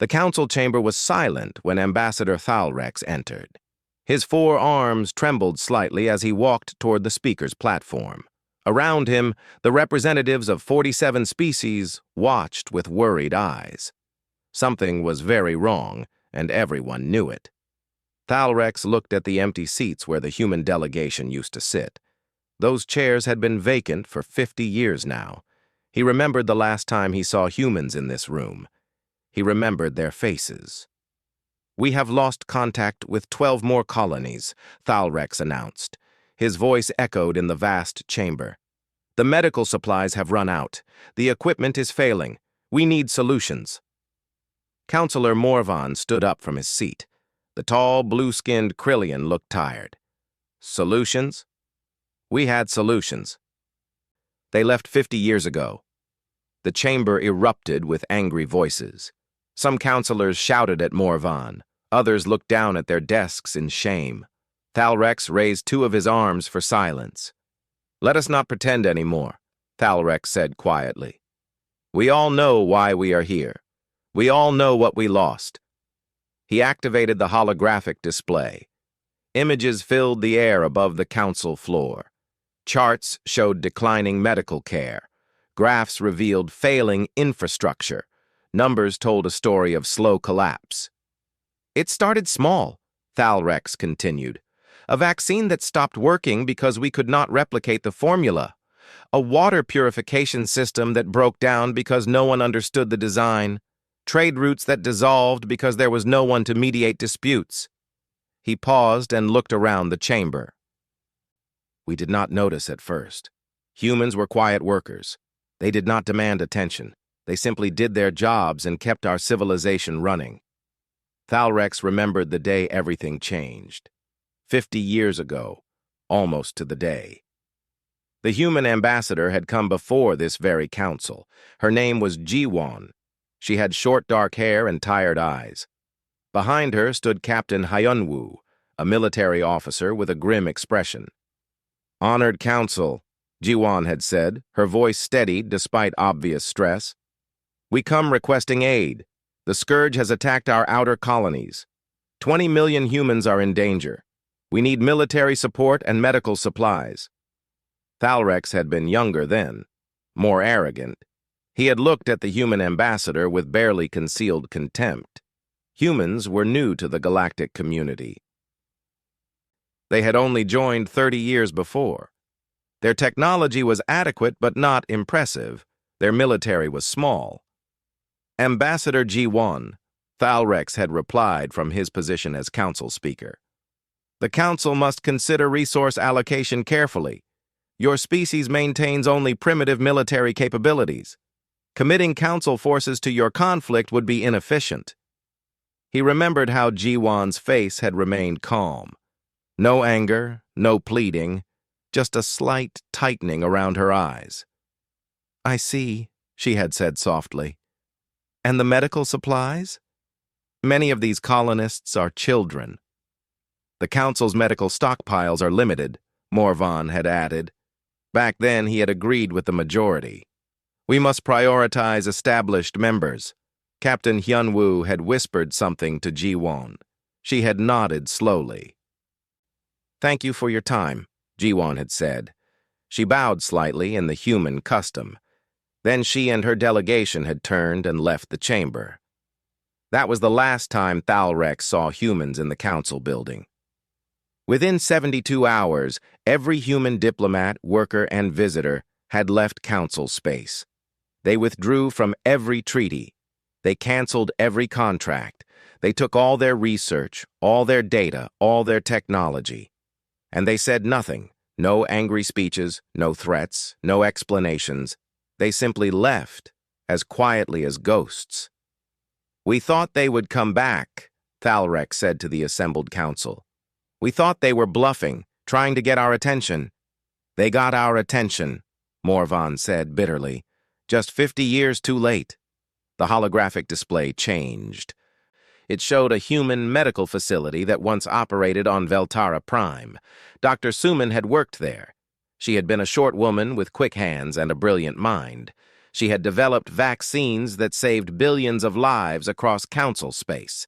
The council chamber was silent when Ambassador Thalrex entered. His 4 arms trembled slightly as he walked toward the speaker's platform. Around him, the representatives of 47 species watched with worried eyes. Something was very wrong, and everyone knew it. Thalrex looked at the empty seats where the human delegation used to sit. Those chairs had been vacant for 50 years now. He remembered the last time he saw humans in this room. He remembered their faces. "We have lost contact with 12 more colonies," Thalrex announced. His voice echoed in the vast chamber. "The medical supplies have run out. The equipment is failing. We need solutions." Councillor Morvan stood up from his seat. The tall, blue-skinned Krillian looked tired. "Solutions? We had solutions. They left 50 years ago." The chamber erupted with angry voices. Some councillors shouted at Morvan. Others looked down at their desks in shame. Thalrex raised 2 of his arms for silence. "Let us not pretend anymore," Thalrex said quietly. "We all know why we are here. We all know what we lost." He activated the holographic display. Images filled the air above the council floor. Charts showed declining medical care. Graphs revealed failing infrastructure. Numbers told a story of slow collapse. "It started small," Thalrex continued. "A vaccine that stopped working because we could not replicate the formula. A water purification system that broke down because no one understood the design. Trade routes that dissolved because there was no one to mediate disputes." He paused and looked around the chamber. "We did not notice at first. Humans were quiet workers. They did not demand attention. They simply did their jobs and kept our civilization running." Thalrex remembered the day everything changed. 50 years ago, almost to the day. The human ambassador had come before this very council. Her name was Jiwon. She had short dark hair and tired eyes. Behind her stood Captain Hyunwoo, a military officer with a grim expression. "Honored Council," Jiwon had said, her voice steadied despite obvious stress. "We come requesting aid. The scourge has attacked our outer colonies. 20 million humans are in danger. We need military support and medical supplies." Thalrex had been younger then, more arrogant. He had looked at the human ambassador with barely concealed contempt. Humans were new to the galactic community. They had only joined 30 years before. Their technology was adequate but not impressive. Their military was small. "Ambassador Ji-won," Thalrex had replied from his position as council speaker. "The council must consider resource allocation carefully. Your species maintains only primitive military capabilities. Committing council forces to your conflict would be inefficient." He remembered how Ji-won's face had remained calm. No anger, no pleading, just a slight tightening around her eyes. "I see," she had said softly. "And the medical supplies? Many of these colonists are children." "The council's medical stockpiles are limited," Morvan had added. Back then, he had agreed with the majority. "We must prioritize established members." Captain Hyunwoo had whispered something to Ji-won. She had nodded slowly. "Thank you for your time," Ji-won had said. She bowed slightly in the human custom. Then she and her delegation had turned and left the chamber. That was the last time Thalrex saw humans in the council building. Within 72 hours, every human diplomat, worker, and visitor had left council space. They withdrew from every treaty. They canceled every contract. They took all their research, all their data, all their technology. And they said nothing. No angry speeches, no threats, no explanations. They simply left, as quietly as ghosts. "We thought they would come back," Thalrex said to the assembled council. "We thought they were bluffing, trying to get our attention." "They got our attention," Morvan said bitterly. "Just 50 years too late." The holographic display changed. It showed a human medical facility that once operated on Veltara Prime. Dr. Suman had worked there. She had been a short woman with quick hands and a brilliant mind. She had developed vaccines that saved billions of lives across council space.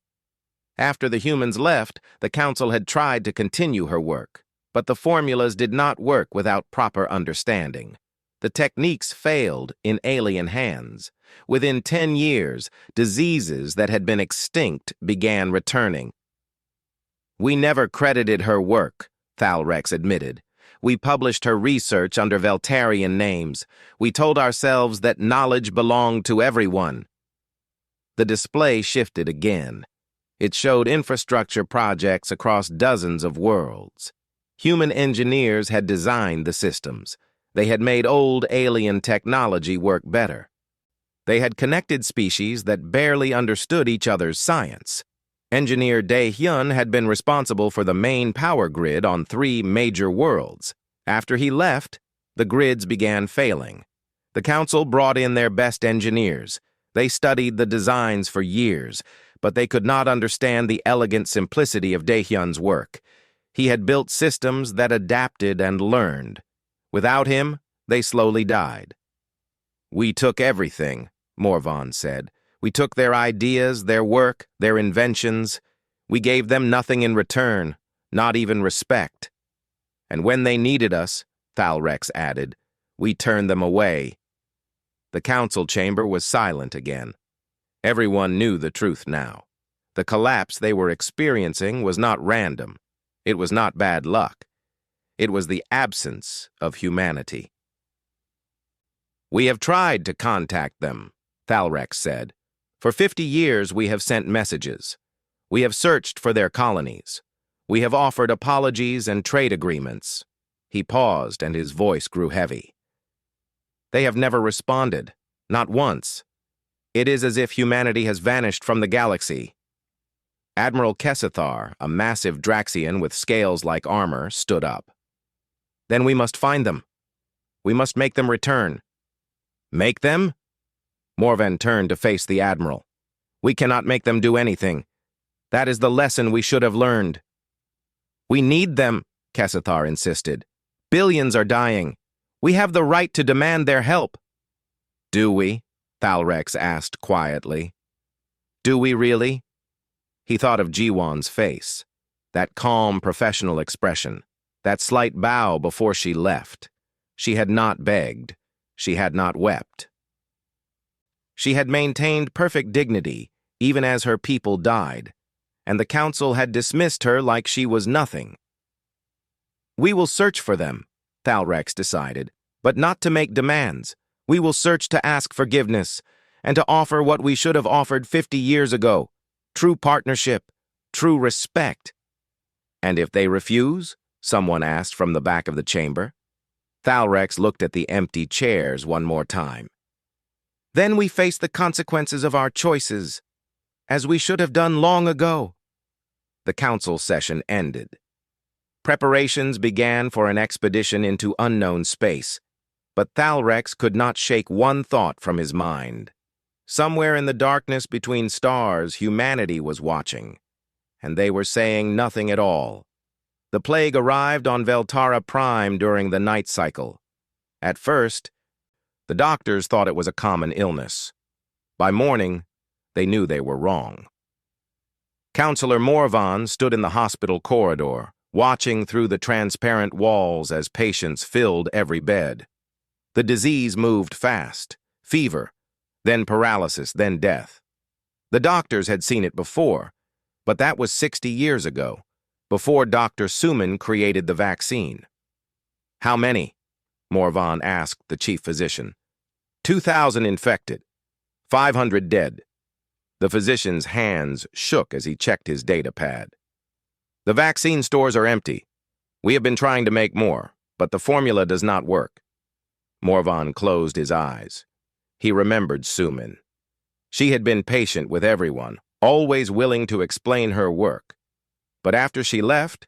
After the humans left, the council had tried to continue her work, but the formulas did not work without proper understanding. The techniques failed in alien hands. Within 10 years, diseases that had been extinct began returning. "We never credited her work," Thalrex admitted. "We published her research under Veltarian names. We told ourselves that knowledge belonged to everyone." The display shifted again. It showed infrastructure projects across dozens of worlds. Human engineers had designed the systems. They had made old alien technology work better. They had connected species that barely understood each other's science. Engineer Dae-hyun had been responsible for the main power grid on 3 major worlds. After he left, the grids began failing. The council brought in their best engineers. They studied the designs for years, but they could not understand the elegant simplicity of Dae-hyun's work. He had built systems that adapted and learned. Without him, they slowly died. "We took everything," Morvan said. "We took their ideas, their work, their inventions. We gave them nothing in return, not even respect. And when they needed us," Thalrex added, "we turned them away." The council chamber was silent again. Everyone knew the truth now. The collapse they were experiencing was not random. It was not bad luck. It was the absence of humanity. "We have tried to contact them," Thalrex said. "For 50 years we have sent messages. We have searched for their colonies. We have offered apologies and trade agreements." He paused and his voice grew heavy. "They have never responded, not once. It is as if humanity has vanished from the galaxy." Admiral Kessathar, a massive Draxian with scales like armor, stood up. "Then we must find them. We must make them return." "Make them?" Morvan turned to face the Admiral. "We cannot make them do anything. That is the lesson we should have learned." "We need them," Kessathar insisted. "Billions are dying. We have the right to demand their help." "Do we?" Thalrex asked quietly. "Do we really?" He thought of Jiwon's face, that calm professional expression, that slight bow before she left. She had not begged. She had not wept. She had maintained perfect dignity, even as her people died, and the council had dismissed her like she was nothing. "We will search for them," Thalrex decided, "but not to make demands. We will search to ask forgiveness, and to offer what we should have offered 50 years ago, true partnership, true respect." "And if they refuse?" someone asked from the back of the chamber. Thalrex looked at the empty chairs one more time. "Then we face the consequences of our choices, as we should have done long ago." The council session ended. Preparations began for an expedition into unknown space, but Thalrex could not shake one thought from his mind. Somewhere in the darkness between stars, humanity was watching, and they were saying nothing at all. The plague arrived on Veltara Prime during the night cycle. At first, the doctors thought it was a common illness. By morning, they knew they were wrong. Counselor Morvan stood in the hospital corridor, watching through the transparent walls as patients filled every bed. The disease moved fast, fever, then paralysis, then death. The doctors had seen it before, but that was 60 years ago, before Dr. Suman created the vaccine. "How many?" Morvan asked the chief physician. 2,000 infected, 500 dead. The physician's hands shook as he checked his data pad. "The vaccine stores are empty. We have been trying to make more, but the formula does not work." Morvan closed his eyes. He remembered Suman. She had been patient with everyone, always willing to explain her work. But after she left,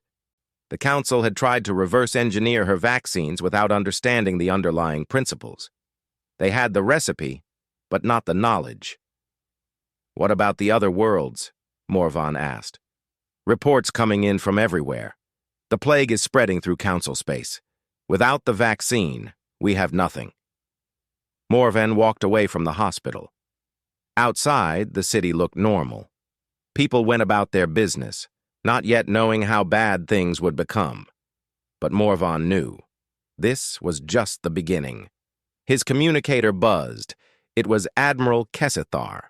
the council had tried to reverse engineer her vaccines without understanding the underlying principles. They had the recipe, but not the knowledge. "What about the other worlds?" Morvan asked. "Reports coming in from everywhere. The plague is spreading through council space. Without the vaccine, we have nothing." Morvan walked away from the hospital. Outside, the city looked normal. People went about their business, not yet knowing how bad things would become. But Morvan knew. This was just the beginning. His communicator buzzed. It was Admiral Kesithar.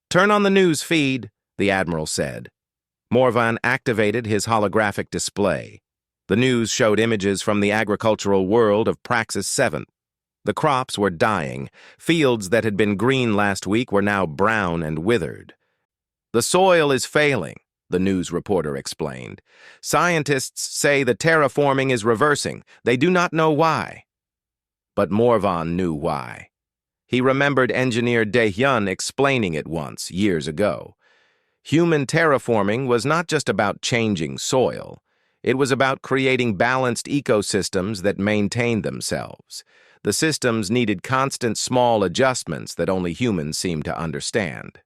"Turn on the news feed," the Admiral said. Morvan activated his holographic display. The news showed images from the agricultural world of Praxis 7. The crops were dying. Fields that had been green last week were now brown and withered. "The soil is failing," the news reporter explained. "Scientists say the terraforming is reversing. They do not know why." But Morvan knew why. He remembered engineer Daehyun explaining it once, years ago. Human terraforming was not just about changing soil. It was about creating balanced ecosystems that maintained themselves. The systems needed constant small adjustments that only humans seemed to understand.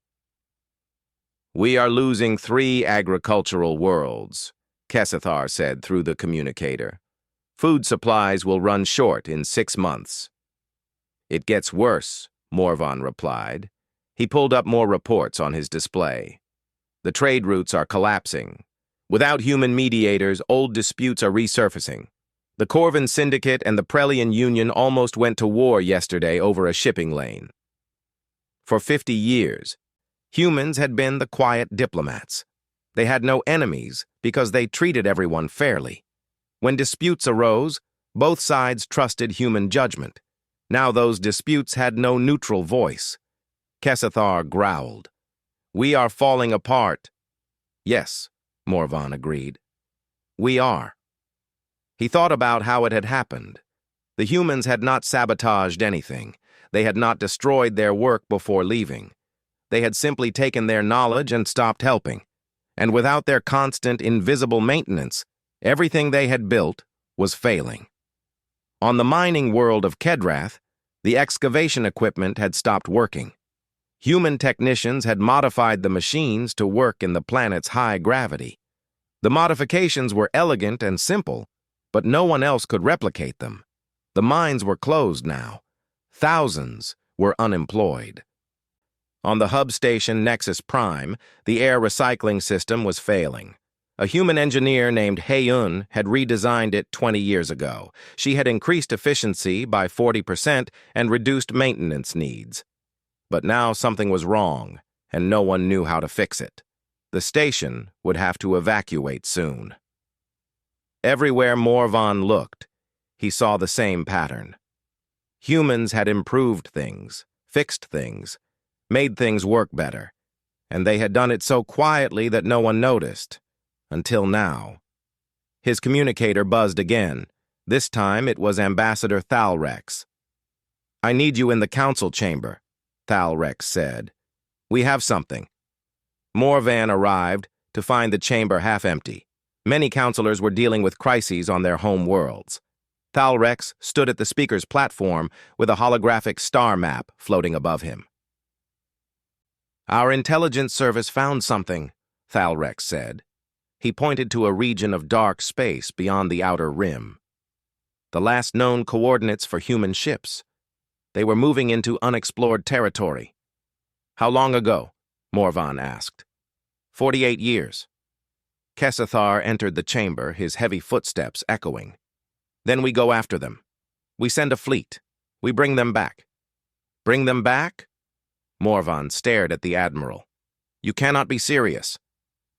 "We are losing 3 agricultural worlds," Kesithar said through the communicator. "Food supplies will run short in 6 months." "It gets worse," Morvan replied. He pulled up more reports on his display. "The trade routes are collapsing. Without human mediators, old disputes are resurfacing. The Corvin Syndicate and the Prelian Union almost went to war yesterday over a shipping lane." For 50 years, humans had been the quiet diplomats. They had no enemies because they treated everyone fairly. When disputes arose, both sides trusted human judgment. Now those disputes had no neutral voice. Kesithar growled. "We are falling apart." "Yes," Morvan agreed. "We are." He thought about how it had happened. The humans had not sabotaged anything. They had not destroyed their work before leaving. They had simply taken their knowledge and stopped helping. And without their constant, invisible maintenance, everything they had built was failing. On the mining world of Kedrath, the excavation equipment had stopped working. Human technicians had modified the machines to work in the planet's high gravity. The modifications were elegant and simple, but no one else could replicate them. The mines were closed now. Thousands were unemployed. On the hub station Nexus Prime, the air recycling system was failing. A human engineer named Hae-un had redesigned it 20 years ago. She had increased efficiency by 40% and reduced maintenance needs. But now something was wrong, and no one knew how to fix it. The station would have to evacuate soon. Everywhere Morvan looked, he saw the same pattern. Humans had improved things, fixed things, made things work better, and they had done it so quietly that no one noticed. Until now. His communicator buzzed again. This time it was Ambassador Thalrex. "I need you in the council chamber," Thalrex said. "We have something." Morvan arrived to find the chamber half empty. Many counselors were dealing with crises on their home worlds. Thalrex stood at the speaker's platform with a holographic star map floating above him. "Our intelligence service found something," Thalrex said. He pointed to a region of dark space beyond the outer rim. The last known coordinates for human ships. They were moving into unexplored territory. "How long ago?" Morvan asked. 48 years. Kesithar entered the chamber, his heavy footsteps echoing. "Then we go after them. We send a fleet. We bring them back." "Bring them back?" Morvan stared at the Admiral. "You cannot be serious."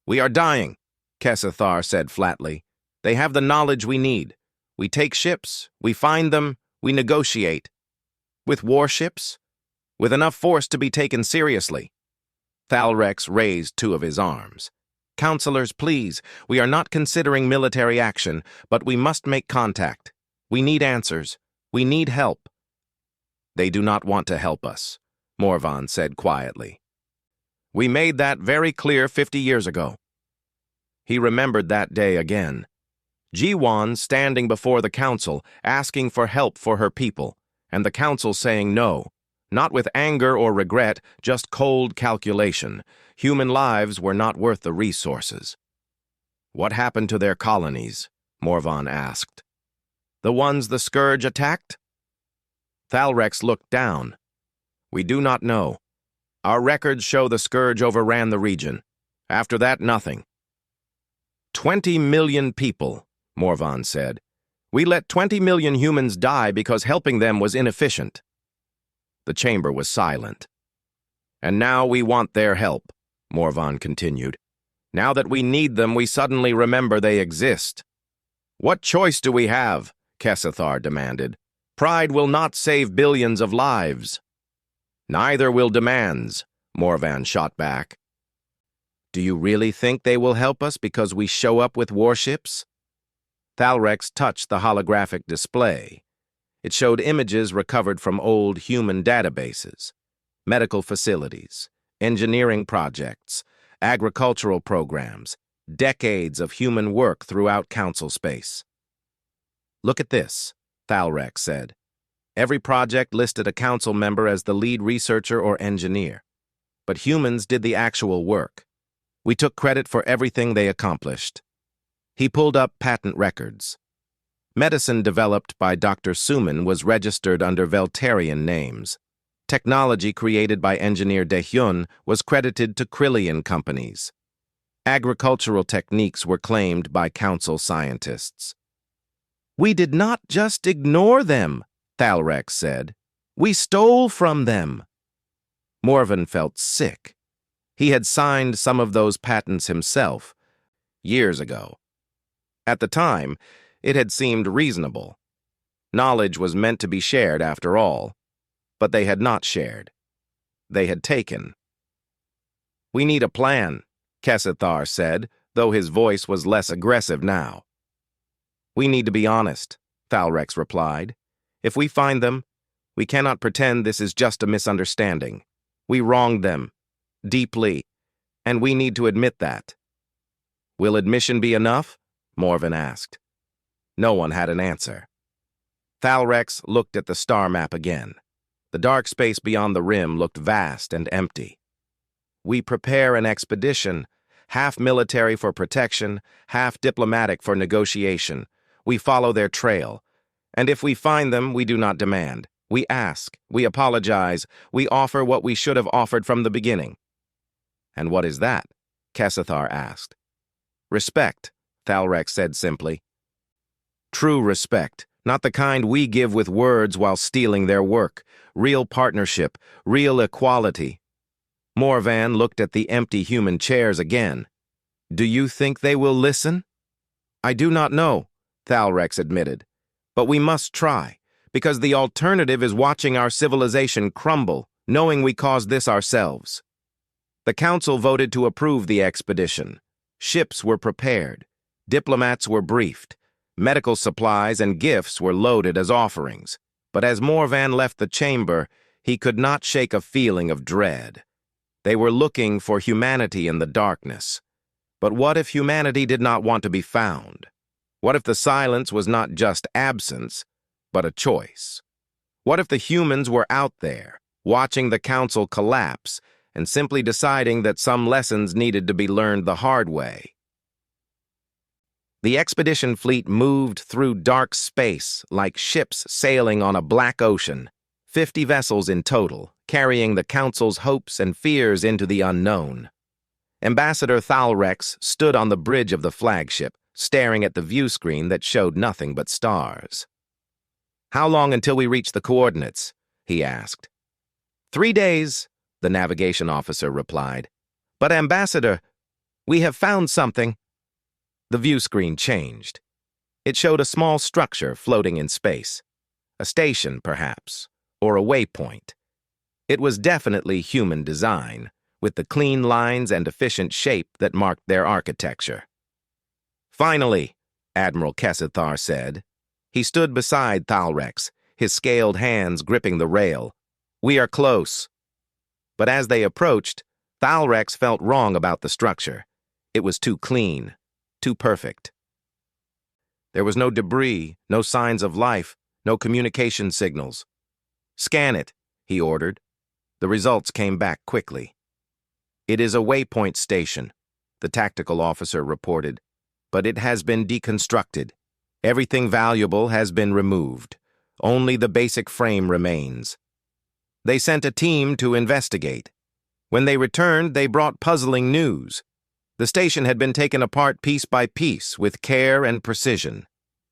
"We are dying," Kesithar said flatly. "They have the knowledge we need. We take ships, we find them, we negotiate." "With warships? With enough force to be taken seriously?" Thalrex raised 2 of his arms. "Counselors, please, we are not considering military action, but we must make contact. We need answers. We need help." "They do not want to help us," Morvan said quietly. "We made that very clear 50 years ago." He remembered that day again. Jiwan standing before the council, asking for help for her people, and the council saying no, not with anger or regret, just cold calculation. Human lives were not worth the resources. "What happened to their colonies?" Morvan asked. "The ones the Scourge attacked?" Thalrex looked down. We do not know. Our records show the scourge overran the region. After that, nothing. 20 million people, Morvan said. We let 20 million humans die because helping them was inefficient. The chamber was silent. And now we want their help, Morvan continued. Now that we need them, we suddenly remember they exist. What choice do we have? Kessathar demanded. Pride will not save billions of lives. Neither will demands, Morvan shot back. Do you really think they will help us because we show up with warships? Thalrex touched the holographic display. It showed images recovered from old human databases, medical facilities, engineering projects, agricultural programs, decades of human work throughout Council space. Look at this, Thalrex said. Every project listed a council member as the lead researcher or engineer. But humans did the actual work. We took credit for everything they accomplished. He pulled up patent records. Medicine developed by Dr. Suman was registered under Veltarian names. Technology created by engineer Dehyun was credited to Krillian companies. Agricultural techniques were claimed by council scientists. We did not just ignore them, Thalrex said. We stole from them. Morvan felt sick. He had signed some of those patents himself, years ago. At the time, it had seemed reasonable. Knowledge was meant to be shared after all, but they had not shared. They had taken. We need a plan, Kessathar said, though his voice was less aggressive now. We need to be honest, Thalrex replied. If we find them, we cannot pretend this is just a misunderstanding. We wronged them, deeply, and we need to admit that. Will admission be enough? Morvan asked. No one had an answer. Thalrex looked at the star map again. The dark space beyond the rim looked vast and empty. We prepare an expedition, half military for protection, half diplomatic for negotiation. We follow their trail. And if we find them, we do not demand. We ask, we apologize, we offer what we should have offered from the beginning. And what is that? Kessathar asked. Respect, Thalrex said simply. True respect, not the kind we give with words while stealing their work. Real partnership, real equality. Morvan looked at the empty human chairs again. Do you think they will listen? I do not know, Thalrex admitted. But we must try, because the alternative is watching our civilization crumble, knowing we caused this ourselves. The council voted to approve the expedition. Ships were prepared. Diplomats were briefed. Medical supplies and gifts were loaded as offerings. But as Morvan left the chamber, he could not shake a feeling of dread. They were looking for humanity in the darkness. But what if humanity did not want to be found? What if the silence was not just absence, but a choice? What if the humans were out there, watching the council collapse, and simply deciding that some lessons needed to be learned the hard way? The expedition fleet moved through dark space like ships sailing on a black ocean, 50 vessels in total, carrying the council's hopes and fears into the unknown. Ambassador Thalrex stood on the bridge of the flagship, staring at the view screen that showed nothing but stars. How long until we reach the coordinates? He asked. 3 days, the navigation officer replied. But Ambassador, we have found something. The view screen changed. It showed a small structure floating in space. A station, perhaps, or a waypoint. It was definitely human design, with the clean lines and efficient shape that marked their architecture. Finally, Admiral Kessathar said. He stood beside Thalrex, his scaled hands gripping the rail. We are close. But as they approached, Thalrex felt wrong about the structure. It was too clean, too perfect. There was no debris, no signs of life, no communication signals. Scan it, he ordered. The results came back quickly. It is a waypoint station, the tactical officer reported, but it has been deconstructed. Everything valuable has been removed. Only the basic frame remains. They sent a team to investigate. When they returned, they brought puzzling news. The station had been taken apart piece by piece with care and precision.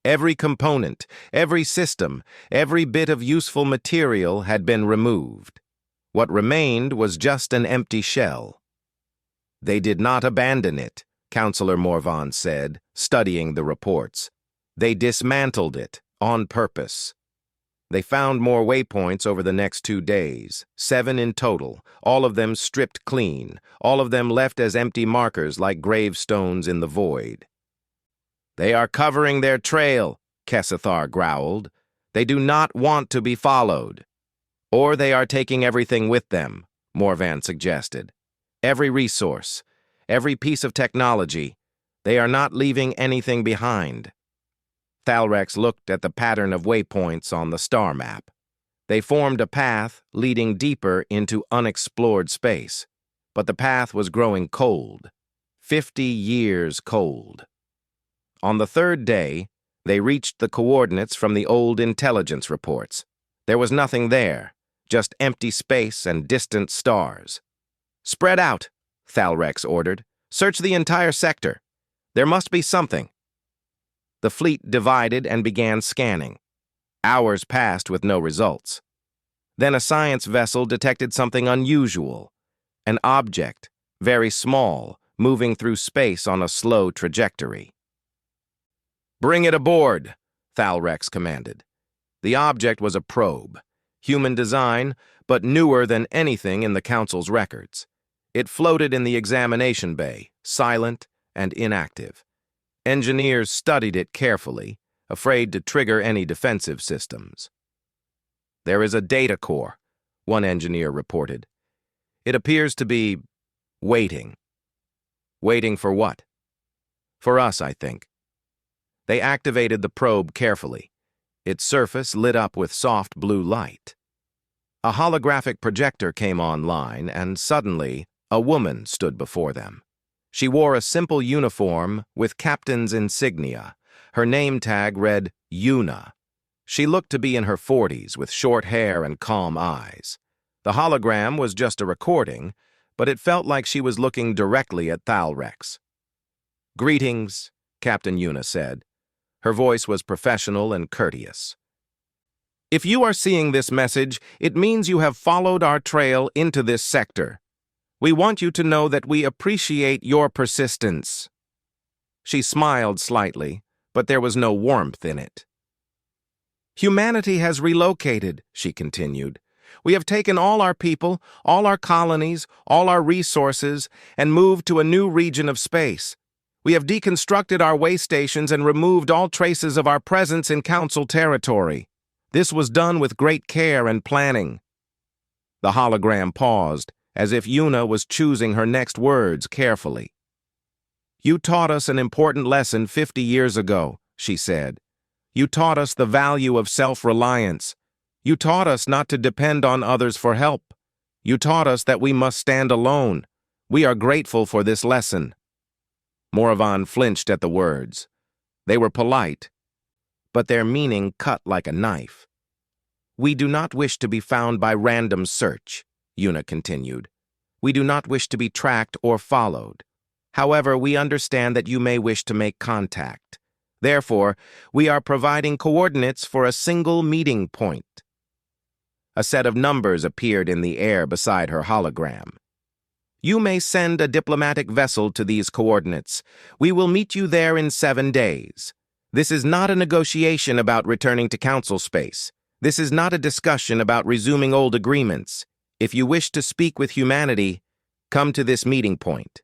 Every component, every system, every bit of useful material had been removed. What remained was just an empty shell. They did not abandon it, Counselor Morvan said, studying the reports. They dismantled it on purpose. They found more waypoints over the next 2 days, 7 in total, all of them stripped clean, all of them left as empty markers like gravestones in the void. They are covering their trail, Kessathar growled. They do not want to be followed. Or they are taking everything with them, Morvan suggested. Every resource, every piece of technology, they are not leaving anything behind. Thalrex looked at the pattern of waypoints on the star map. They formed a path leading deeper into unexplored space, but the path was growing cold, 50 years cold. On the 3rd day, they reached the coordinates from the old intelligence reports. There was nothing there, just empty space and distant stars. "Spread out," Thalrex ordered. "Search the entire sector. There must be something." The fleet divided and began scanning. Hours passed with no results. Then a science vessel detected something unusual. An object, very small, moving through space on a slow trajectory. "Bring it aboard," Thalrex commanded. The object was a probe, human design, but newer than anything in the Council's records. It floated in the examination bay, silent and inactive. Engineers studied it carefully, afraid to trigger any defensive systems. "There is a data core," one engineer reported. "It appears to be waiting." "Waiting for what?" "For us, I think." They activated the probe carefully. Its surface lit up with soft blue light. A holographic projector came online, and suddenly, a woman stood before them. She wore a simple uniform with captain's insignia. Her name tag read Yuna. She looked to be in her 40s with short hair and calm eyes. The hologram was just a recording, but it felt like she was looking directly at Thalrex. "Greetings," Captain Yuna said. Her voice was professional and courteous. "If you are seeing this message, it means you have followed our trail into this sector. We want you to know that we appreciate your persistence." She smiled slightly, but there was no warmth in it. "Humanity has relocated," she continued. "We have taken all our people, all our colonies, all our resources, and moved to a new region of space. We have deconstructed our way stations and removed all traces of our presence in Council territory. This was done with great care and planning." The hologram paused, as if Yuna was choosing her next words carefully. "You taught us an important lesson 50 years ago," she said. "You taught us the value of self-reliance. You taught us not to depend on others for help. You taught us that we must stand alone. We are grateful for this lesson." Morvan flinched at the words. They were polite, but their meaning cut like a knife. "We do not wish to be found by random search," Yuna continued. "We do not wish to be tracked or followed. However, we understand that you may wish to make contact. Therefore, we are providing coordinates for a single meeting point." A set of numbers appeared in the air beside her hologram. "You may send a diplomatic vessel to these coordinates. We will meet you there in 7 days. This is not a negotiation about returning to Council space. This is not a discussion about resuming old agreements. If you wish to speak with humanity, come to this meeting point.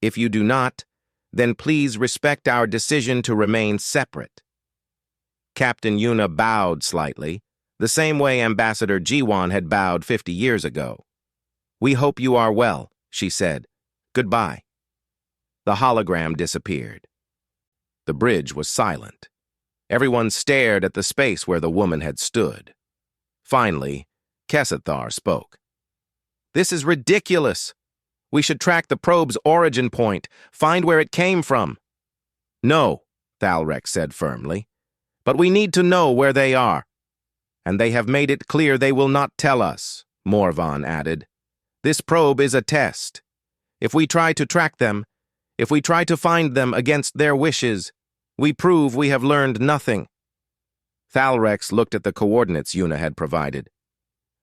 If you do not, then please respect our decision to remain separate." Captain Yuna bowed slightly, the same way Ambassador Jiwan had bowed 50 years ago. "We hope you are well," she said. "Goodbye." The hologram disappeared. The bridge was silent. Everyone stared at the space where the woman had stood. Finally, Kessathar spoke. "This is ridiculous. We should track the probe's origin point, find where it came from." "No," Thalrex said firmly. "But we need to know where they are." And they have made it clear they will not tell us, Morvan added. This probe is a test. If we try to track them, if we try to find them against their wishes, we prove we have learned nothing. Thalrex looked at the coordinates Una had provided.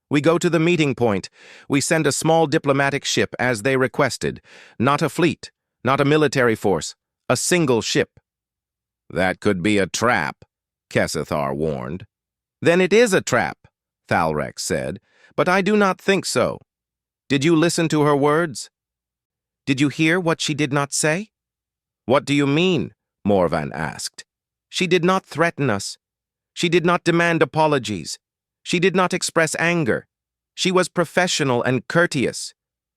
We go to the meeting point. We send a small diplomatic ship as they requested. Not a fleet, not a military force, a single ship. That could be a trap, Kessithar warned. Then it is a trap, Thalrex said, but I do not think so. Did you listen to her words? Did you hear what she did not say? What do you mean? Morvan asked. She did not threaten us. She did not demand apologies. She did not express anger. She was professional and courteous.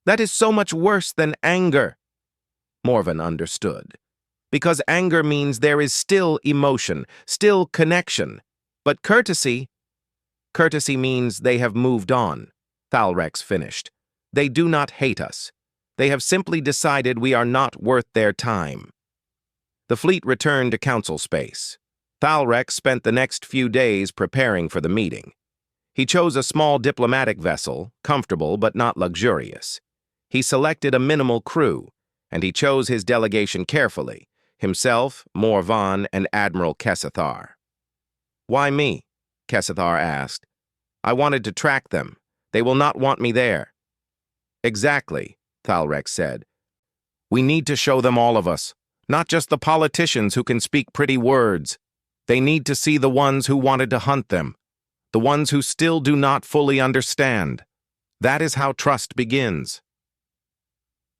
That is so much worse than anger. Morvan understood. Because anger means there is still emotion, still connection. But courtesy means they have moved on, Thalrex finished. They do not hate us. They have simply decided we are not worth their time. The fleet returned to council space. Thalrex spent the next few days preparing for the meeting. He chose a small diplomatic vessel, comfortable but not luxurious. He selected a minimal crew, and he chose his delegation carefully, himself, Morvan, and Admiral Kessithar. Why me? Kessithar asked. I wanted to track them. They will not want me there. Exactly, Thalrex said. We need to show them all of us, not just the politicians who can speak pretty words. They need to see the ones who wanted to hunt them, the ones who still do not fully understand. That is how trust begins.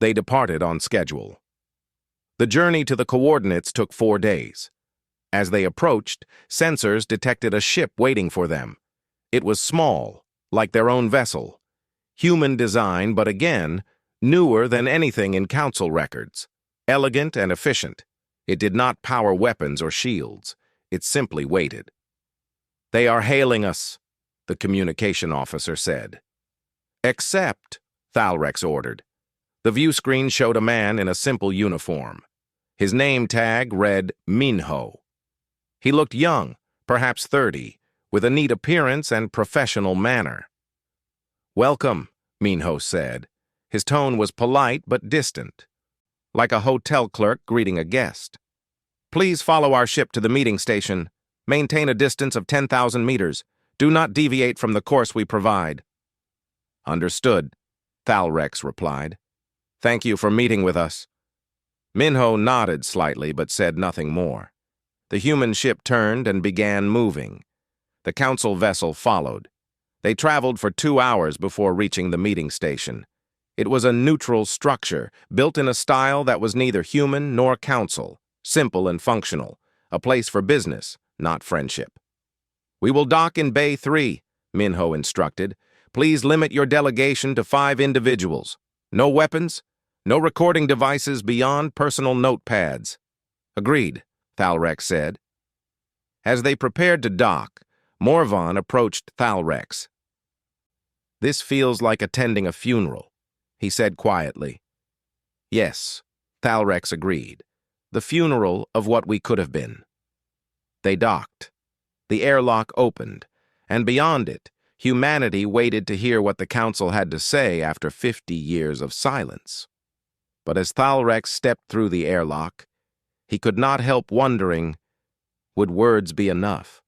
They departed on schedule. The journey to the coordinates took 4 days. As they approached, sensors detected a ship waiting for them. It was small, like their own vessel. Human design, but again, newer than anything in council records. Elegant and efficient. It did not power weapons or shields. It simply waited. They are hailing us, the communication officer said. Accept, Thalrex ordered. The view screen showed a man in a simple uniform. His name tag read Minho. He looked young, perhaps 30, with a neat appearance and professional manner. Welcome, Minho said. His tone was polite but distant, like a hotel clerk greeting a guest. Please follow our ship to the meeting station. Maintain a distance of 10,000 meters. Do not deviate from the course we provide. Understood, Thalrex replied. Thank you for meeting with us. Minho nodded slightly but said nothing more. The human ship turned and began moving. The council vessel followed. They traveled for 2 hours before reaching the meeting station. It was a neutral structure, built in a style that was neither human nor council, simple and functional, a place for business, not friendship. We will dock in Bay 3, Minho instructed. Please limit your delegation to 5 individuals. No weapons, no recording devices beyond personal notepads. Agreed, Thalrex said. As they prepared to dock, Morvan approached Thalrex. This feels like attending a funeral, he said quietly. Yes, Thalrex agreed. The funeral of what we could have been. They docked. The airlock opened, and beyond it, humanity waited to hear what the council had to say after 50 years of silence. But as Thalrex stepped through the airlock, he could not help wondering, would words be enough?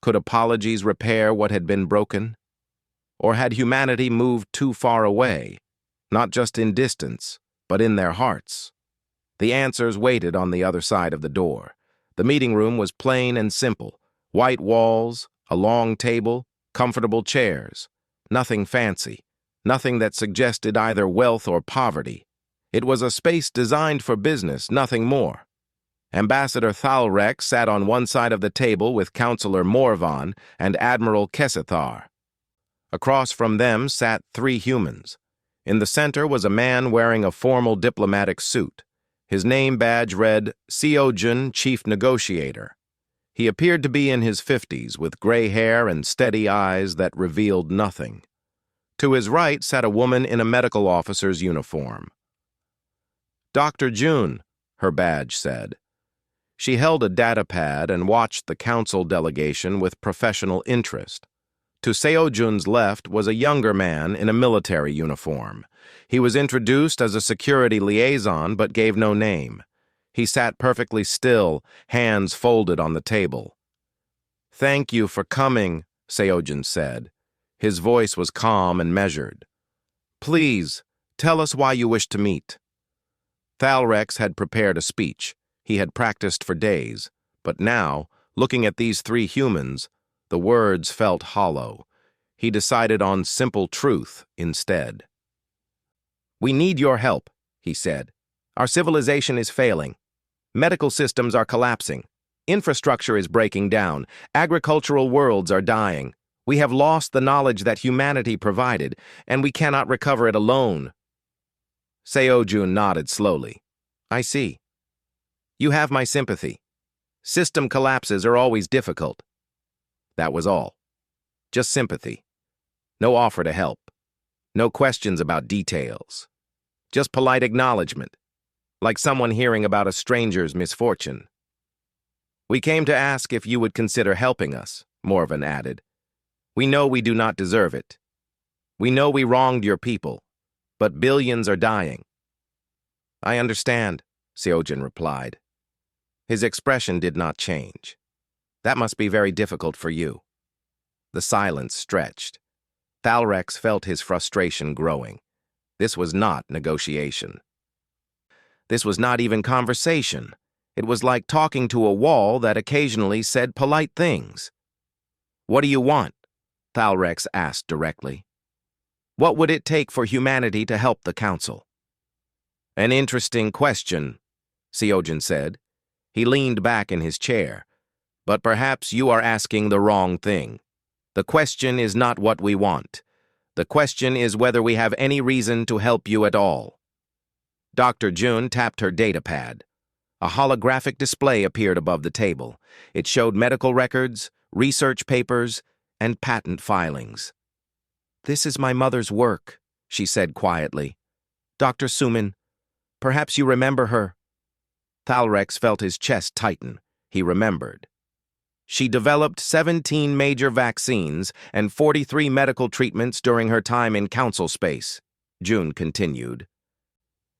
Could apologies repair what had been broken? Or had humanity moved too far away, not just in distance, but in their hearts? The answers waited on the other side of the door. The meeting room was plain and simple. White walls, a long table, comfortable chairs. Nothing fancy, nothing that suggested either wealth or poverty. It was a space designed for business, nothing more. Ambassador Thalrex sat on one side of the table with Councillor Morvan and Admiral Kessithar. Across from them sat 3 humans. In the center was a man wearing a formal diplomatic suit. His name badge read Seojun Chief Negotiator. He appeared to be in his 50s, with gray hair and steady eyes that revealed nothing. To his right sat a woman in a medical officer's uniform. Dr. June, her badge said. She held a data pad and watched the council delegation with professional interest. To Seojun's left was a younger man in a military uniform. He was introduced as a security liaison but gave no name. He sat perfectly still, hands folded on the table. "Thank you for coming," Seojun said. His voice was calm and measured. "Please, tell us why you wish to meet." Thalrex had prepared a speech. He had practiced for days. But now, looking at these three humans, the words felt hollow. He decided on simple truth instead. "We need your help," he said. "Our civilization is failing. Medical systems are collapsing. Infrastructure is breaking down. Agricultural worlds are dying. We have lost the knowledge that humanity provided, and we cannot recover it alone." Seojun nodded slowly. "I see. You have my sympathy. System collapses are always difficult." That was all. Just sympathy. No offer to help. No questions about details. Just polite acknowledgement, like someone hearing about a stranger's misfortune. "We came to ask if you would consider helping us," Morvan added. "We know we do not deserve it. We know we wronged your people, but billions are dying." "I understand," Seojun replied. His expression did not change. "That must be very difficult for you." The silence stretched. Thalrex felt his frustration growing. This was not negotiation. This was not even conversation. It was like talking to a wall that occasionally said polite things. "What do you want?" Thalrex asked directly. "What would it take for humanity to help the Council?" "An interesting question," Seojun said. He leaned back in his chair. "But perhaps you are asking the wrong thing. The question is not what we want. The question is whether we have any reason to help you at all." Dr. Jun tapped her datapad. A holographic display appeared above the table. It showed medical records, research papers, and patent filings. "This is my mother's work," she said quietly. "Dr. Sumin, perhaps you remember her." Thalrex felt his chest tighten. He remembered. "She developed 17 major vaccines and 43 medical treatments during her time in Council space," June continued.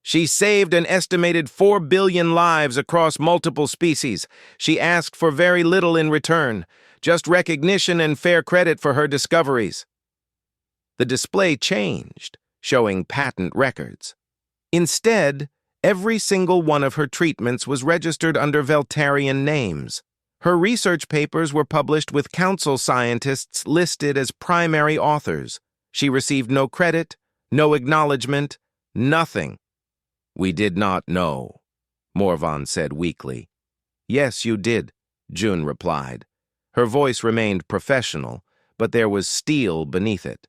"She saved an estimated 4 billion lives across multiple species. She asked for very little in return, just recognition and fair credit for her discoveries." The display changed, showing patent records. Instead, every single one of her treatments was registered under Veltarian names. Her research papers were published with Council scientists listed as primary authors. She received no credit, no acknowledgement, nothing. "We did not know," Morvan said weakly. "Yes, you did," June replied. Her voice remained professional, but there was steel beneath it.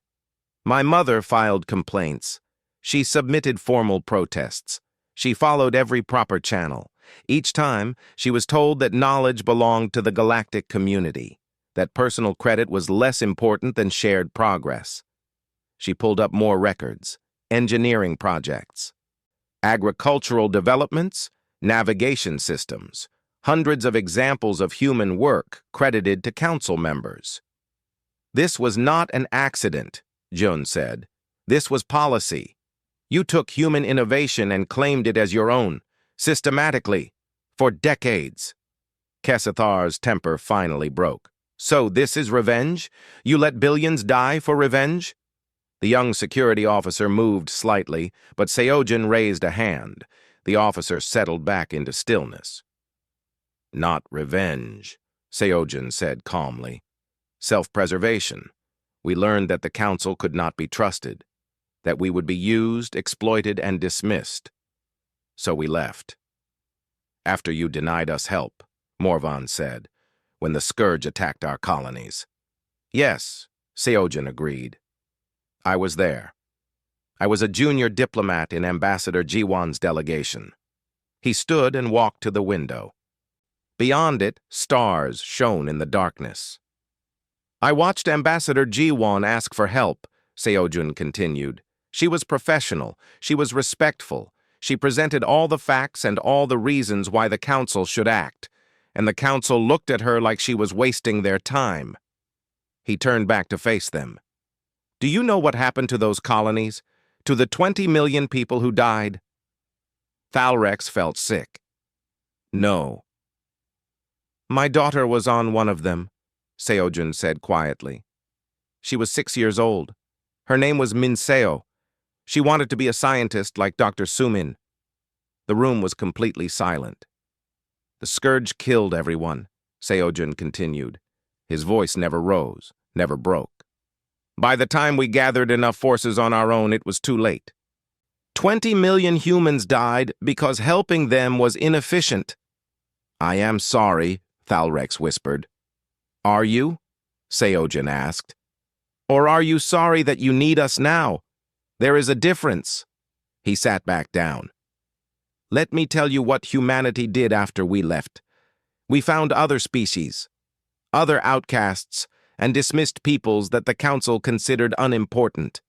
"My mother filed complaints. She submitted formal protests. She followed every proper channel. Each time, she was told that knowledge belonged to the galactic community, that personal credit was less important than shared progress." She pulled up more records, engineering projects, agricultural developments, navigation systems, hundreds of examples of human work credited to Council members. "This was not an accident," Jun said. "This was policy. You took human innovation and claimed it as your own, systematically, for decades." Kesathar's temper finally broke. "So this is revenge? You let billions die for revenge?" The young security officer moved slightly, but Seojun raised a hand. The officer settled back into stillness. "Not revenge," Seojun said calmly. "Self-preservation. We learned that the Council could not be trusted, that we would be used, exploited, and dismissed. So we left. After you denied us help," Morvan said, "when the scourge attacked our colonies." "Yes," Seojun agreed. "I was there. I was a junior diplomat in Ambassador Jiwon's delegation." He stood and walked to the window. Beyond it, stars shone in the darkness. "I watched Ambassador Jiwon ask for help," Seojun continued. "She was professional. She was respectful. She presented all the facts and all the reasons why the Council should act, and the Council looked at her like she was wasting their time." He turned back to face them. Do you know what happened to those colonies? To the 20 million people who died? Thalrex felt sick. No. My daughter was on one of them, Seojin said quietly. She was 6 years old. Her name was Minseo. She wanted to be a scientist like Dr. Sumin. The room was completely silent. The scourge killed everyone, Seojin continued. His voice never rose, never broke. By the time we gathered enough forces on our own, it was too late. 20 million humans died because helping them was inefficient. I am sorry, Thalrex whispered. Are you? Seojin asked. Or are you sorry that you need us now? There is a difference. He sat back down. Let me tell you what humanity did after we left. We found other species, other outcasts, and dismissed peoples that the Council considered unimportant.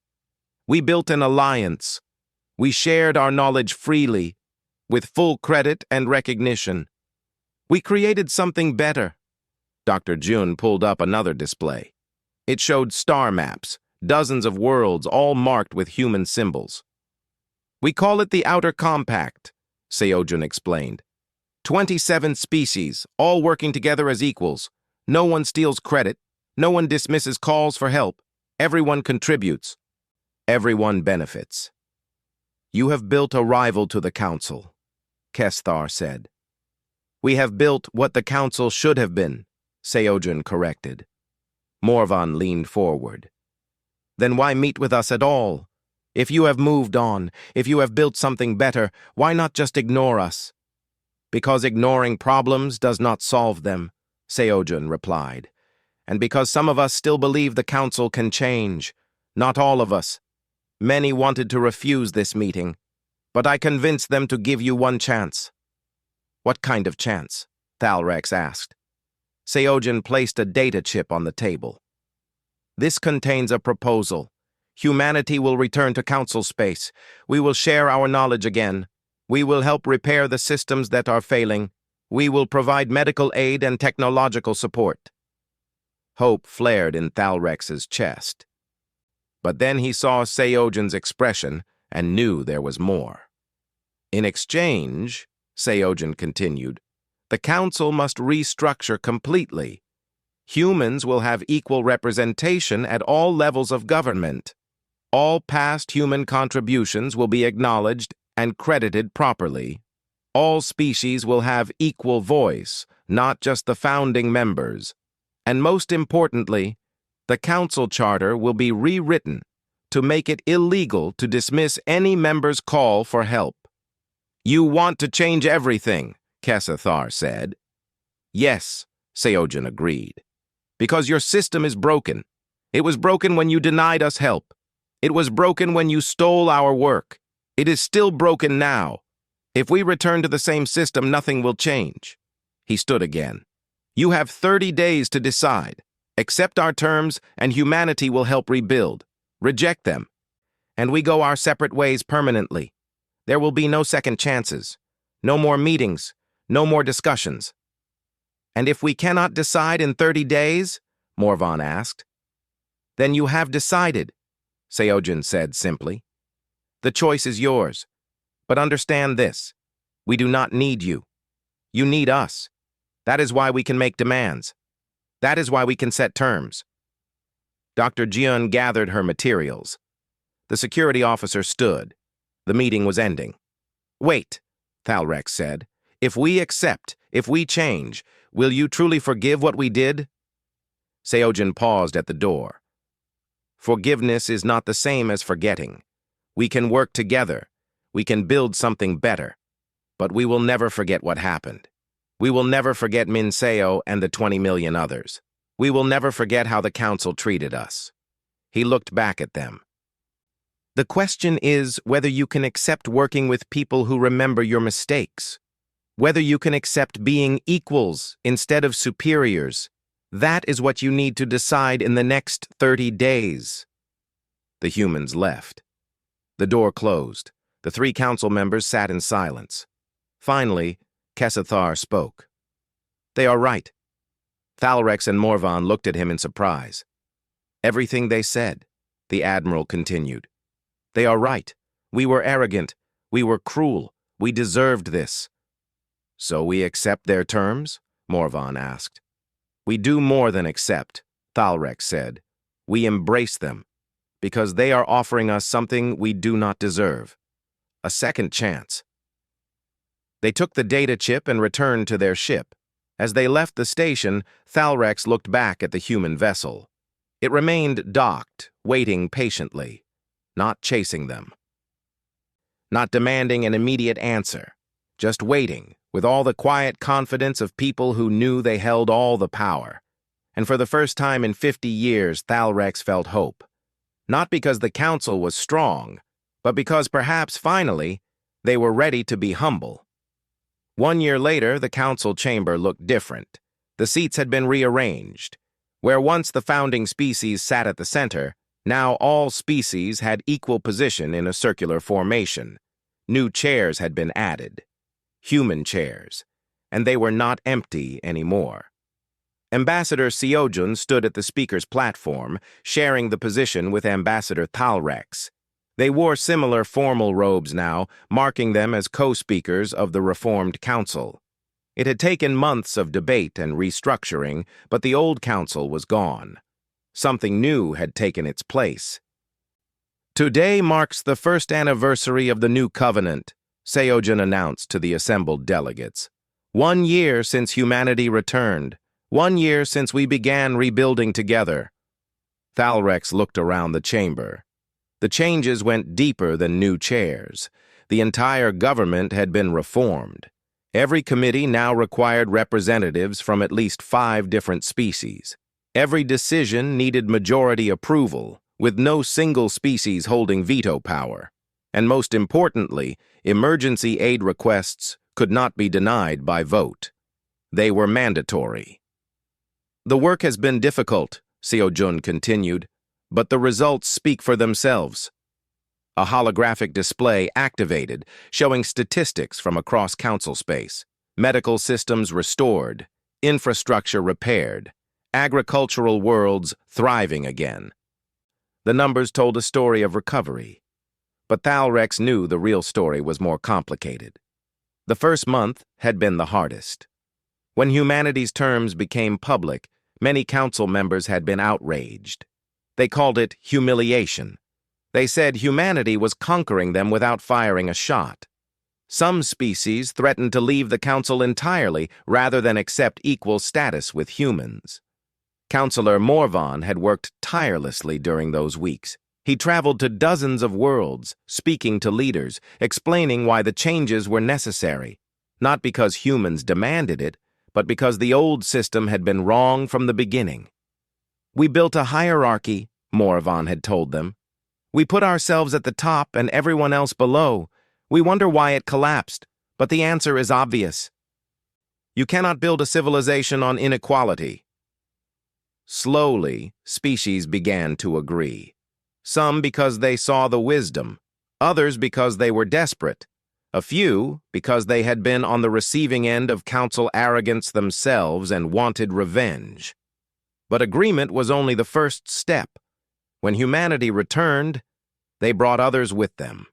We built an alliance. We shared our knowledge freely, with full credit and recognition. We created something better. Dr. Jun pulled up another display. It showed star maps, dozens of worlds, all marked with human symbols. We call it the Outer Compact, Seojin explained. 27 species, all working together as equals. No one steals credit. No one dismisses calls for help. Everyone contributes. Everyone benefits. You have built a rival to the Council, Kesthar said. We have built what the Council should have been, Seojin corrected. Morvan leaned forward. Then why meet with us at all? If you have moved on, if you have built something better, why not just ignore us? Because ignoring problems does not solve them, Seojin replied. And because some of us still believe the Council can change. Not all of us. Many wanted to refuse this meeting, but I convinced them to give you one chance. What kind of chance? Thalrex asked. Seojin placed a data chip on the table. This contains a proposal. Humanity will return to Council space. We will share our knowledge again. We will help repair the systems that are failing. We will provide medical aid and technological support. Hope flared in Thalrex's chest. But then he saw Seojin's expression and knew there was more. In exchange, Seojin continued, the Council must restructure completely. Humans will have equal representation at all levels of government. All past human contributions will be acknowledged and credited properly. All species will have equal voice, not just the founding members. And most importantly, the Council Charter will be rewritten to make it illegal to dismiss any member's call for help. You want to change everything, Kesthar said. Yes, Seojin agreed. Because your system is broken. It was broken when you denied us help. It was broken when you stole our work. It is still broken now. If we return to the same system, nothing will change. He stood again. You have 30 days to decide. Accept our terms, and humanity will help rebuild. Reject them, and we go our separate ways permanently. There will be no second chances, no more meetings, no more discussions. And if we cannot decide in 30 days, Morvan asked. Then you have decided, Seojin said simply. The choice is yours. But understand this. We do not need you. You need us. That is why we can make demands. That is why we can set terms. Dr. Jian gathered her materials. The security officer stood. The meeting was ending. Wait, Thalrex said. If we accept, if we change, will you truly forgive what we did? Seojin paused at the door. Forgiveness is not the same as forgetting. We can work together. We can build something better. But we will never forget what happened. We will never forget Minseo and the 20 million others. We will never forget how the Council treated us. He looked back at them. The question is whether you can accept working with people who remember your mistakes. Whether you can accept being equals instead of superiors. That is what you need to decide in the next 30 days. The humans left. The door closed. The 3 council members sat in silence. Finally, Kesthar spoke. They are right. Thalrex and Morvan looked at him in surprise. Everything they said, the Admiral continued. They are right. We were arrogant. We were cruel. We deserved this. So we accept their terms? Morvan asked. We do more than accept, Thalrex said. We embrace them, because they are offering us something we do not deserve. A second chance. They took the data chip and returned to their ship. As they left the station, Thalrex looked back at the human vessel. It remained docked, waiting patiently, not chasing them. Not demanding an immediate answer, just waiting, with all the quiet confidence of people who knew they held all the power. And for the first time in 50 years, Thalrex felt hope. Not because the council was strong, but because perhaps finally they were ready to be humble. 1 year later, the council chamber looked different. The seats had been rearranged. Where once the founding species sat at the center, now all species had equal position in a circular formation. New chairs had been added. Human chairs. And they were not empty anymore. Ambassador Seojun stood at the speaker's platform, sharing the position with Ambassador Thalrex. They wore similar formal robes now, marking them as co-speakers of the Reformed Council. It had taken months of debate and restructuring, but the old council was gone. Something new had taken its place. Today marks the first anniversary of the new covenant, Seojun announced to the assembled delegates. 1 year since humanity returned. 1 year since we began rebuilding together. Thalrex looked around the chamber. The changes went deeper than new chairs. The entire government had been reformed. Every committee now required representatives from at least 5 different species. Every decision needed majority approval, with no single species holding veto power. And most importantly, emergency aid requests could not be denied by vote. They were mandatory. The work has been difficult, Seojun continued, but the results speak for themselves. A holographic display activated, showing statistics from across council space. Medical systems restored, infrastructure repaired, agricultural worlds thriving again. The numbers told a story of recovery. But Thalrex knew the real story was more complicated. The first month had been the hardest. When humanity's terms became public, many council members had been outraged. They called it humiliation. They said humanity was conquering them without firing a shot. Some species threatened to leave the council entirely rather than accept equal status with humans. Councillor Morvan had worked tirelessly during those weeks. He traveled to dozens of worlds, speaking to leaders, explaining why the changes were necessary, not because humans demanded it, but because the old system had been wrong from the beginning. We built a hierarchy, Morvan had told them. We put ourselves at the top and everyone else below. We wonder why it collapsed, but the answer is obvious. You cannot build a civilization on inequality. Slowly, species began to agree. Some because they saw the wisdom, others because they were desperate, a few because they had been on the receiving end of council arrogance themselves and wanted revenge. But agreement was only the first step. When humanity returned, they brought others with them.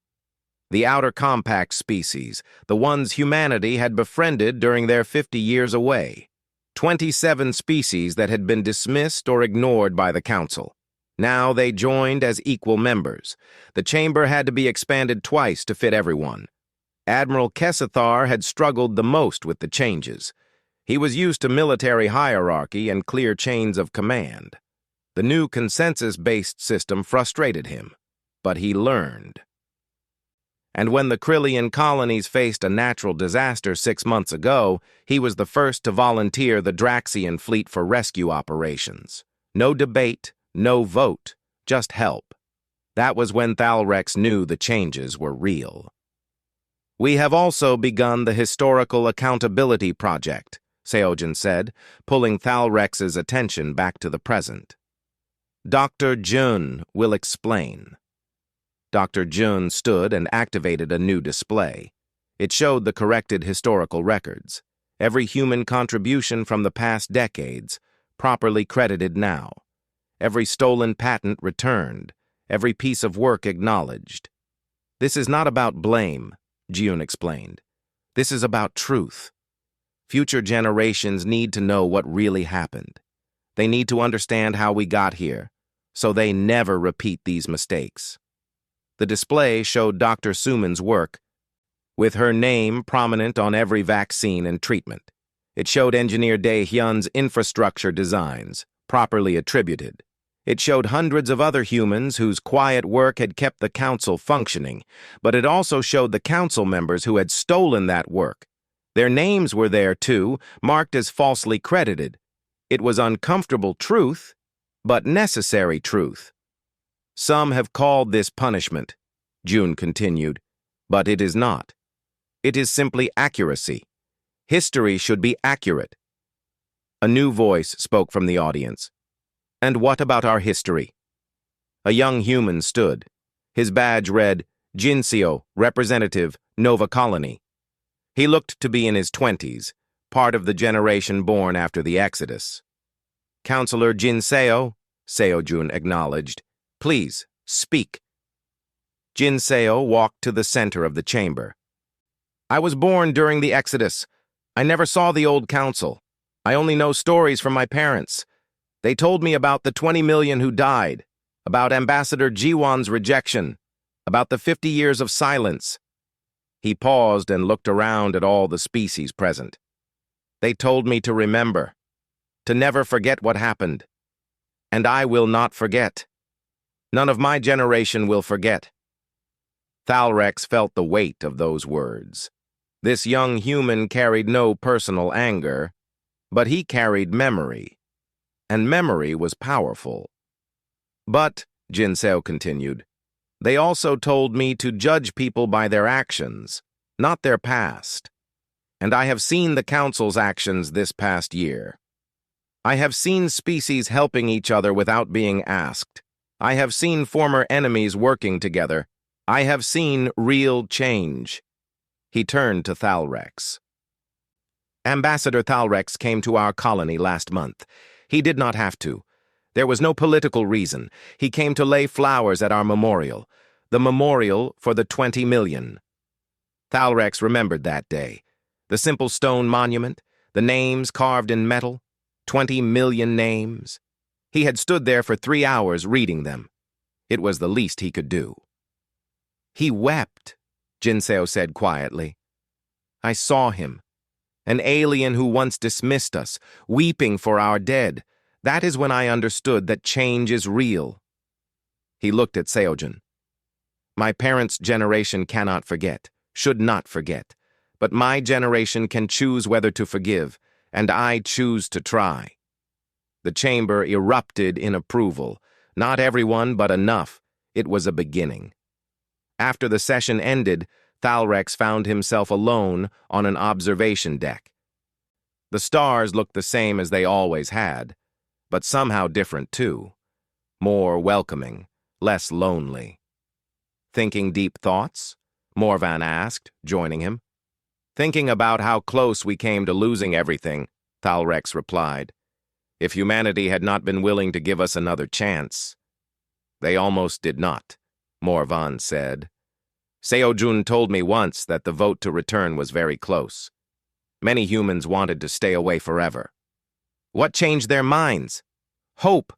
The outer compact species, the ones humanity had befriended during their 50 years away. 27 species that had been dismissed or ignored by the council. Now they joined as equal members. The chamber had to be expanded twice to fit everyone. Admiral Kessathar had struggled the most with the changes. He was used to military hierarchy and clear chains of command. The new consensus-based system frustrated him, but he learned. And when the Krillian colonies faced a natural disaster 6 months ago, he was the first to volunteer the Draxian fleet for rescue operations. No debate, no vote, just help. That was when Thalrex knew the changes were real. We have also begun the Historical Accountability Project, Seojun said, pulling Thalrex's attention back to the present. Dr. Jun will explain. Dr. Jun stood and activated a new display. It showed the corrected historical records, every human contribution from the past decades, properly credited now. every stolen patent returned, every piece of work acknowledged. This is not about blame, June explained. This is about truth. Future generations need to know what really happened. They need to understand how we got here, so they never repeat these mistakes. The display showed Dr. Suman's work, with her name prominent on every vaccine and treatment. It showed Engineer Dae-hyun's infrastructure designs, properly attributed. It showed hundreds of other humans whose quiet work had kept the council functioning, but it also showed the council members who had stolen that work. Their names were there, too, marked as falsely credited. It was uncomfortable truth, but necessary truth. Some have called this punishment, June continued, but it is not. It is simply accuracy. History should be accurate. A new voice spoke from the audience. And what about our history? A young human stood. His badge read, Jinseo, Representative, Nova Colony. He looked to be in his 20s, part of the generation born after the Exodus. Counselor Jinseo, Seo-jun acknowledged. Please, speak. Jinseo walked to the center of the chamber. I was born during the Exodus. I never saw the old council. I only know stories from my parents. They told me about the 20 million who died, about Ambassador Jiwon's rejection, about the 50 years of silence. He paused and looked around at all the species present. They told me to remember, to never forget what happened. And I will not forget. None of my generation will forget. Thalrex felt the weight of those words. This young human carried no personal anger, but he carried memory. And memory was powerful. But, Jinseo continued, they also told me to judge people by their actions, not their past. And I have seen the Council's actions this past year. I have seen species helping each other without being asked. I have seen former enemies working together. I have seen real change. He turned to Thalrex. Ambassador Thalrex came to our colony last month. He did not have to. There was no political reason. He came to lay flowers at our memorial, the memorial for the 20 million. Thalrex remembered that day. The simple stone monument, the names carved in metal, 20 million names. He had stood there for 3 hours reading them. It was the least he could do. He wept, Jinseo said quietly. I saw him. An alien who once dismissed us, weeping for our dead. That is when I understood that change is real. He looked at Seo-jun. My parents' generation cannot forget, should not forget. But my generation can choose whether to forgive, and I choose to try. The chamber erupted in approval. Not everyone, but enough. It was a beginning. After the session ended, Thalrex found himself alone on an observation deck. The stars looked the same as they always had, but somehow different too. More welcoming, less lonely. Thinking deep thoughts? Morvan asked, joining him. Thinking about how close we came to losing everything, Thalrex replied. If humanity had not been willing to give us another chance. They almost did not, Morvan said. Seo-jun told me once that the vote to return was very close. Many humans wanted to stay away forever. What changed their minds? Hope,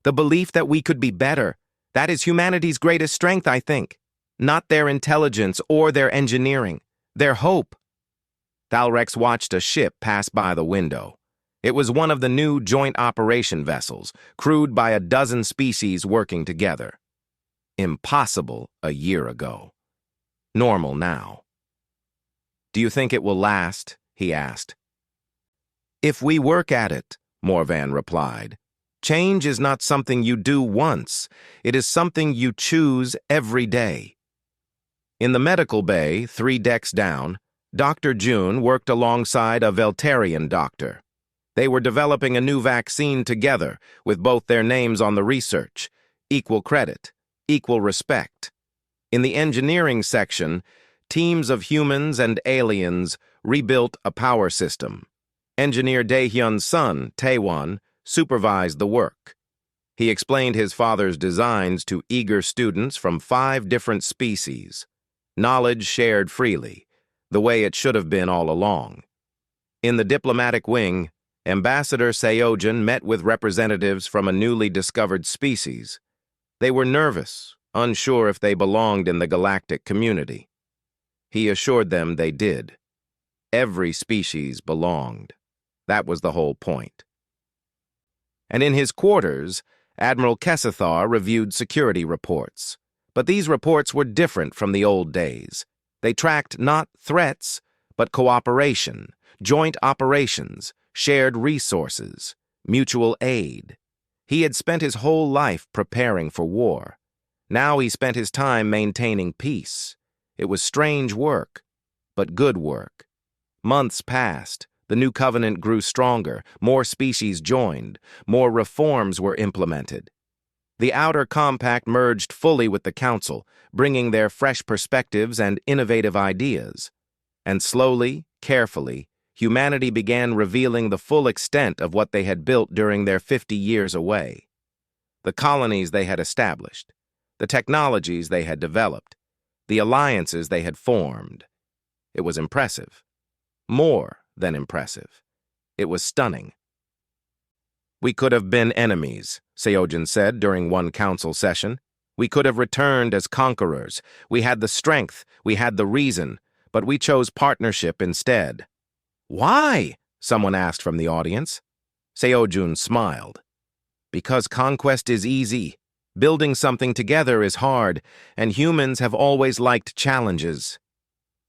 the belief that we could be better. That is humanity's greatest strength, I think. Not their intelligence or their engineering, their hope. Thalrex watched a ship pass by the window. It was one of the new joint operation vessels, crewed by a dozen species working together. Impossible a year ago. Normal now. Do you think it will last? He asked. If we work at it, Morvan replied. Change is not something you do once. It is something you choose every day. In the medical bay, 3 decks down, Dr. June worked alongside a Veltarian doctor. They were developing a new vaccine together, with both their names on the research. Equal credit, equal respect. In the engineering section, teams of humans and aliens rebuilt a power system. Engineer Dae-hyun's son, Taewon, supervised the work. He explained his father's designs to eager students from 5 different species. Knowledge shared freely, the way it should have been all along. In the diplomatic wing, Ambassador Seojin met with representatives from a newly discovered species. They were nervous, unsure if they belonged in the galactic community. He assured them they did. Every species belonged. That was the whole point. And in his quarters, Admiral Kesethar reviewed security reports. But these reports were different from the old days. They tracked not threats, but cooperation, joint operations, shared resources, mutual aid. He had spent his whole life preparing for war. Now he spent his time maintaining peace. It was strange work, but good work. Months passed. The new covenant grew stronger. More species joined. More reforms were implemented. The Outer Compact merged fully with the Council, bringing their fresh perspectives and innovative ideas. And slowly, carefully, humanity began revealing the full extent of what they had built during their 50 years away. The colonies they had established, the technologies they had developed, the alliances they had formed. It was impressive. More than impressive. It was stunning. "We could have been enemies," Seojin said during one council session. "We could have returned as conquerors. We had the strength, we had the reason, but we chose partnership instead." "Why?" someone asked from the audience. Seojin smiled. "Because conquest is easy. Building something together is hard, and humans have always liked challenges."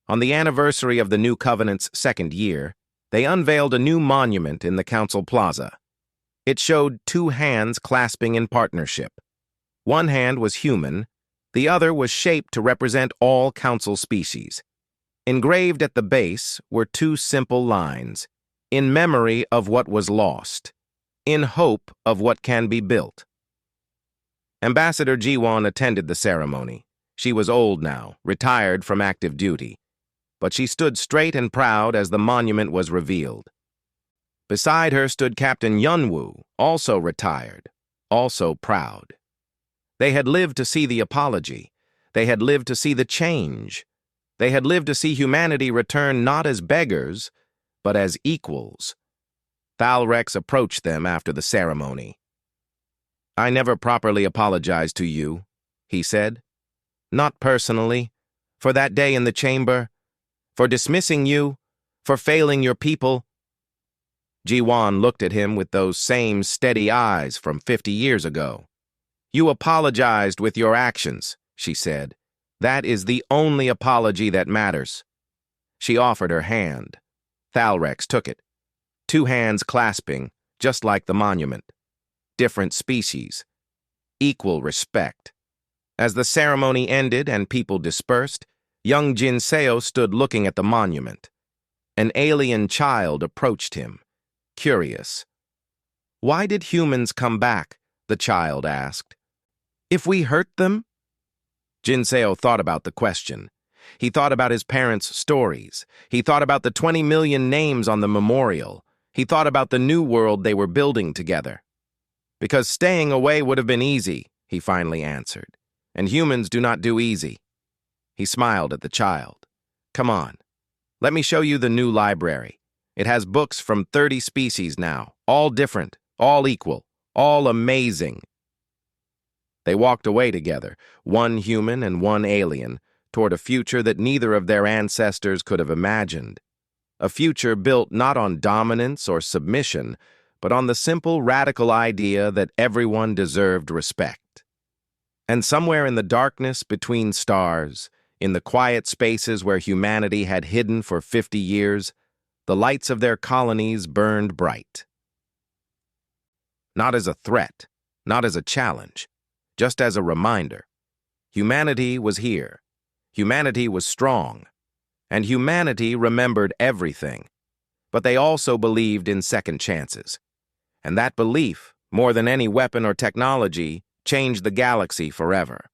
On the anniversary of the new covenant's 2nd year, they unveiled a new monument in the council plaza. It showed 2 hands clasping in partnership. One hand was human, the other was shaped to represent all council species. Engraved at the base were 2 simple lines: "In memory of what was lost, in hope of what can be built." Ambassador Jiwon attended the ceremony. She was old now, retired from active duty. But she stood straight and proud as the monument was revealed. Beside her stood Captain Yunwoo, also retired, also proud. They had lived to see the apology. They had lived to see the change. They had lived to see humanity return not as beggars, but as equals. Thalrex approached them after the ceremony. "I never properly apologized to you," he said. "Not personally, for that day in the chamber, for dismissing you, for failing your people." Jiwon looked at him with those same steady eyes from 50 years ago. "You apologized with your actions," she said. "That is the only apology that matters." She offered her hand. Thalrex took it. 2 hands clasping, just like the monument. Different species. Equal respect. As the ceremony ended and people dispersed, young Jinseo stood looking at the monument. An alien child approached him, curious. "Why did humans come back?" the child asked. "If we hurt them?" Jinseo thought about the question. He thought about his parents' stories. He thought about the 20 million names on the memorial. He thought about the new world they were building together. "Because staying away would have been easy," he finally answered. "And humans do not do easy." He smiled at the child. "Come on. Let me show you the new library. It has books from 30 species now, all different, all equal, all amazing." They walked away together, one human and one alien, toward a future that neither of their ancestors could have imagined. A future built not on dominance or submission, but on the simple, radical idea that everyone deserved respect. And somewhere in the darkness between stars, in the quiet spaces where humanity had hidden for 50 years, the lights of their colonies burned bright. Not as a threat, not as a challenge, just as a reminder. Humanity was here. Humanity was strong. And humanity remembered everything. But they also believed in second chances. And that belief, more than any weapon or technology, changed the galaxy forever.